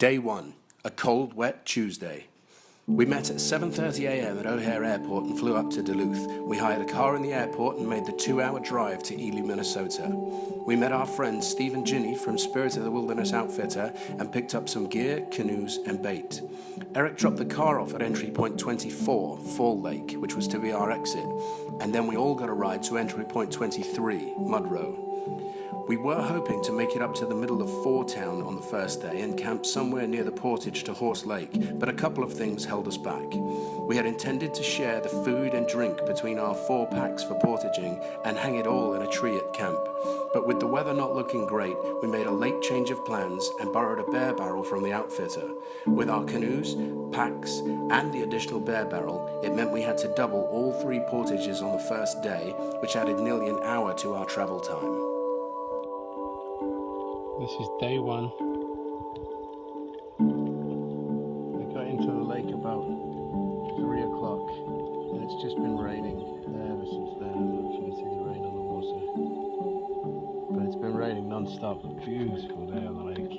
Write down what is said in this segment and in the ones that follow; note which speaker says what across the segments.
Speaker 1: Day 1, a cold, wet Tuesday. We met at 7:30 a.m. at O'Hare Airport and flew up to Duluth. We hired a car in the airport and made the 2-hour drive to Ely, Minnesota. We met our friend Steve and Ginny from Spirit of the Wilderness Outfitter and picked up some gear, canoes, and bait. Eric dropped the car off at entry point 24, Fourtown Lake, which was to be our exit, and then we all got a ride to entry point 23, Mudro. We were hoping to make it up to the middle of Fourtown on the first day and camp somewhere near the portage to Horse Lake, but a couple of things held us back. We had intended to share the food and drink between our 4 packs for portaging and hang it all in a tree at camp. But with the weather not looking great, we made a late change of plans and borrowed a bear barrel from the outfitter. With our canoes, packs, and the additional bear barrel, it meant we had to double all 3 portages on the first day, which added nearly an hour to our travel time.
Speaker 2: This is day 1. We got into the lake about 3 o'clock and it's just been raining ever since then. I don't know if you can see the rain on the water, but it's been raining non-stop. Beautiful day on the lake.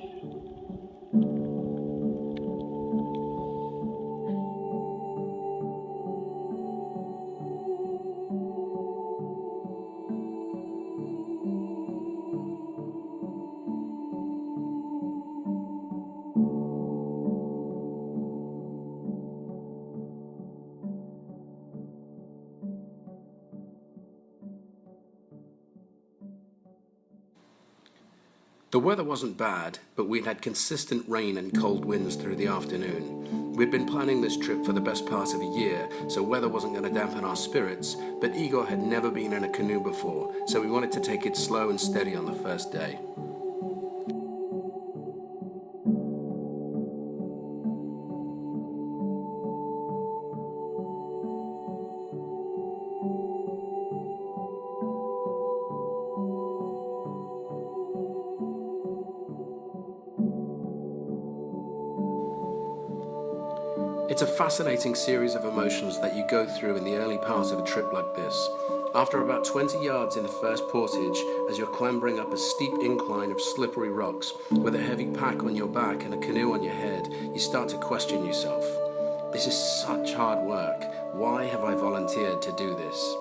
Speaker 1: The weather wasn't bad, but we'd had consistent rain and cold winds through the afternoon. We'd been planning this trip for the best part of a year, so weather wasn't going to dampen our spirits, but Igor had never been in a canoe before, so we wanted to take it slow and steady on the first day. It's a fascinating series of emotions that you go through in the early part of a trip like this. After about 20 yards in the first portage, as you're clambering up a steep incline of slippery rocks with a heavy pack on your back and a canoe on your head, you start to question yourself. This is such hard work. Why have I volunteered to do this?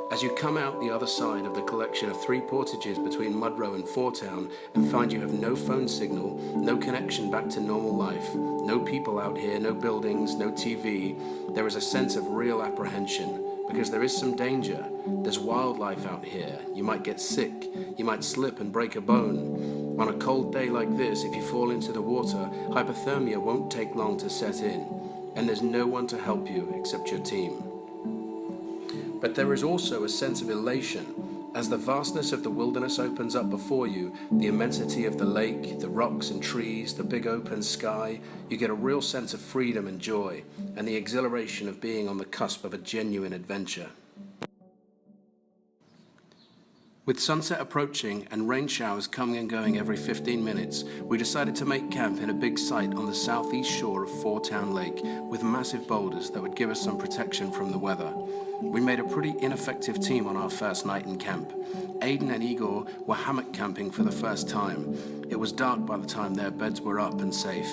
Speaker 1: As you come out the other side of the collection of 3 portages between Mudro and Fourtown and find you have no phone signal, no connection back to normal life, no people out here, no buildings, no TV, there is a sense of real apprehension because there is some danger. There's wildlife out here. You might get sick. You might slip and break a bone. On a cold day like this, if you fall into the water, hypothermia won't take long to set in, and there's no one to help you except your team. But there is also a sense of elation. As the vastness of the wilderness opens up before you, the immensity of the lake, the rocks and trees, the big open sky, you get a real sense of freedom and joy, and the exhilaration of being on the cusp of a genuine adventure. With sunset approaching and rain showers coming and going every 15 minutes, we decided to make camp in a big site on the southeast shore of Fourtown Lake with massive boulders that would give us some protection from the weather. We made a pretty ineffective team on our first night in camp. Aidan and Igor were hammock camping for the first time. It was dark by the time their beds were up and safe.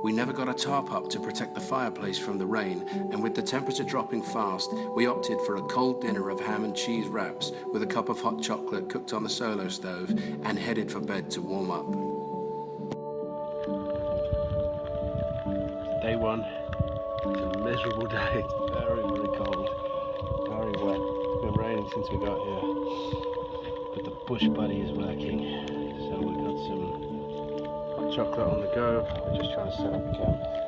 Speaker 1: We never got a tarp up to protect the fireplace from the rain, and with the temperature dropping fast, we opted for a cold dinner of ham and cheese wraps with a cup of hot chocolate cooked on the solo stove and headed for bed to warm up.
Speaker 2: Day 1. It's a miserable day. It's very, very cold. Very wet. It's been raining since we got here, but the bush buddy is working, so we got some hot chocolate on the go. We're just trying to set up camp.